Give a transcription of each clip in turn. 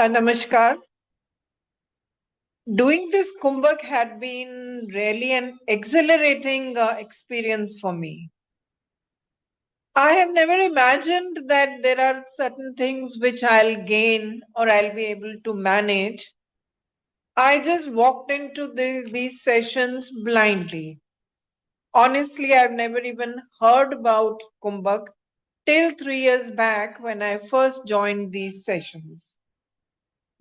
Namaskar. Doing this Kumbhak had been really an exhilarating experience for me. I have never imagined that there are certain things which I'll gain or I'll be able to manage. I just walked into these sessions blindly. Honestly, I've never even heard about Kumbhak till 3 years back when I first joined these sessions.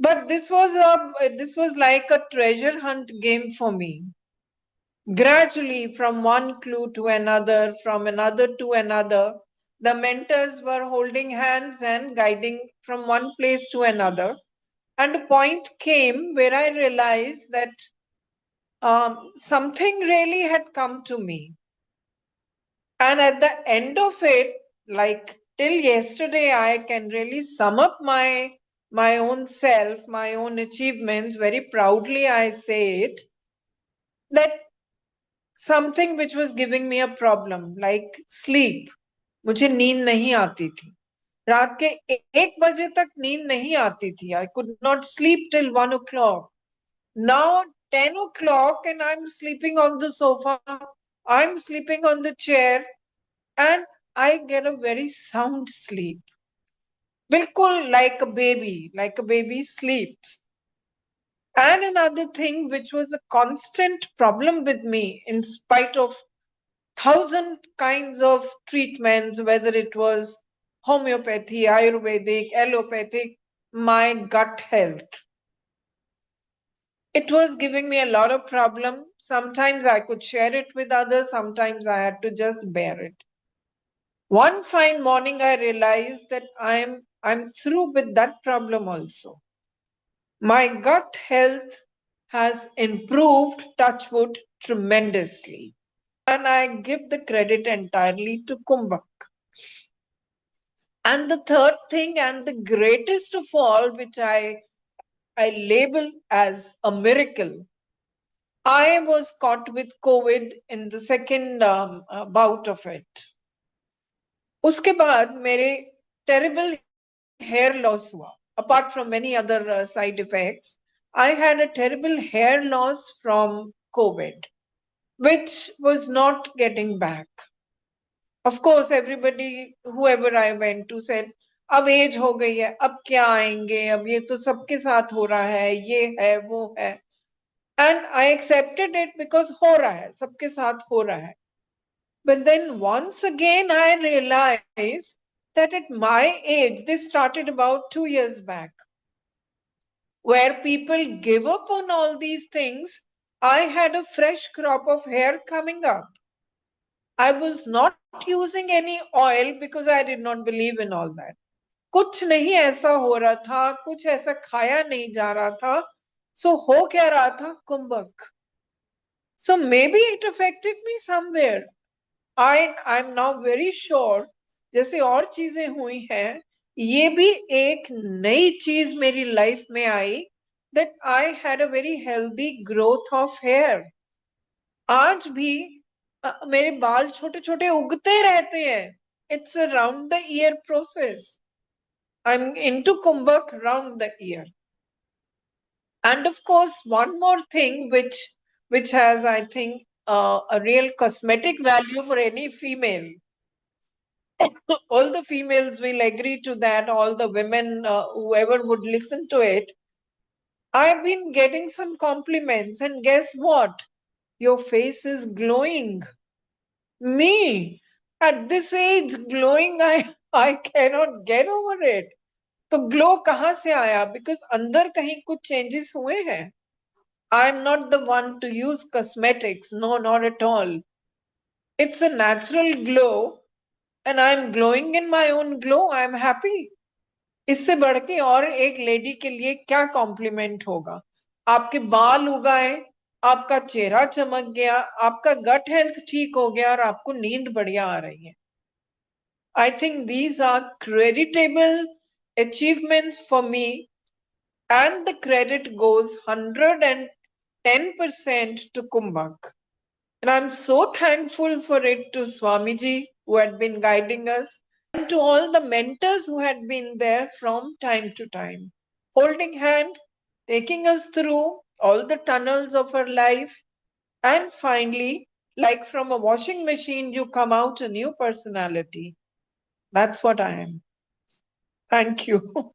But this was like a treasure hunt game for me. Gradually, from one clue to another, from another to another, the mentors were holding hands and guiding from one place to another. And a point came where I realized that something really had come to me. And at the end of it, like till yesterday, I can really sum up my own self, my own achievements. Very proudly, I say it that something which was giving me a problem, like sleep. मुझे नींद नहीं आती थी रात के 1 बजे तक नींद नहीं आती थी I could not sleep till 1 o'clock. Now 10 o'clock and I'm sleeping on the sofa, I'm sleeping on the chair, and I get a very sound sleep. Bilkul like a baby sleeps. And another thing which was a constant problem with me in spite of thousand kinds of treatments, whether it was homeopathy, Ayurvedic, allopathic, my gut health. It was giving me a lot of problem. Sometimes I could share it with others, sometimes I had to just bear it. One fine morning I realized that I'm through with that problem also. My gut health has improved, touch wood, tremendously. And I give the credit entirely to Kumbhak. And the third thing, and the greatest of all, which I label as a miracle, I was caught with COVID in the second bout of it. उसके बाद मेरे terrible hair loss हुआ. Apart from many other side effects, I had a terrible hair loss from COVID, which was not getting back. Of course, everybody, whoever I went to said, अब as हो गई है, अब क्या आएंगे, अब ये तो सबके साथ हो रहा है, ये है, वो है. And I accepted it because हो रहा है, सबके साथ हो रहा है. But then once again, I realized that at my age, this started about 2 years back, where people give up on all these things. I had a fresh crop of hair coming up. I was not using any oil because I did not believe in all that. कुछ नहीं ऐसा हो रहा था, कुछ ऐसा खाया नहीं जा रहा था. So हो क्या रहा था? कुंभक. So maybe it affected me somewhere. I'm now very sure जैसे और चीजें हुई हैं, ये भी एक नई चीज मेरी लाइफ में आई, that I had a very healthy growth of hair. आज भी मेरे बाल छोटे छोटे उगते रहते हैं. It's a round the year process. I'm into Kumbhak round the year. And of course, one more thing which has, I think, a real cosmetic value for any female. All the females will agree to that. All the women, whoever would listen to it. I've been getting some compliments, and guess what? Your face is glowing. Me, at this age, glowing, I cannot get over it. तो glow कहाँ से आया? Because अंदर कहीं कुछ changes हुए हैं. I am not the one to use cosmetics, no not at all. It's a natural glow and I am glowing in my own glow. I am happy. इससे बढ़ के और एक लेडी के लिए क्या कॉम्प्लीमेंट होगा? आपके बाल उगाए, आपका चेहरा चमक गया, आपका गट हेल्थ ठीक हो गया और आपको नींद बढ़िया आ रही है. I think these are creditable achievements for me, and the credit goes 110% to Kumbhak. And I'm so thankful for it to Swamiji, who had been guiding us, and to all the mentors who had been there from time to time. holding hand, taking us through all the tunnels of our life. And finally, like from a washing machine, you come out a new personality. That's what I am. Thank you.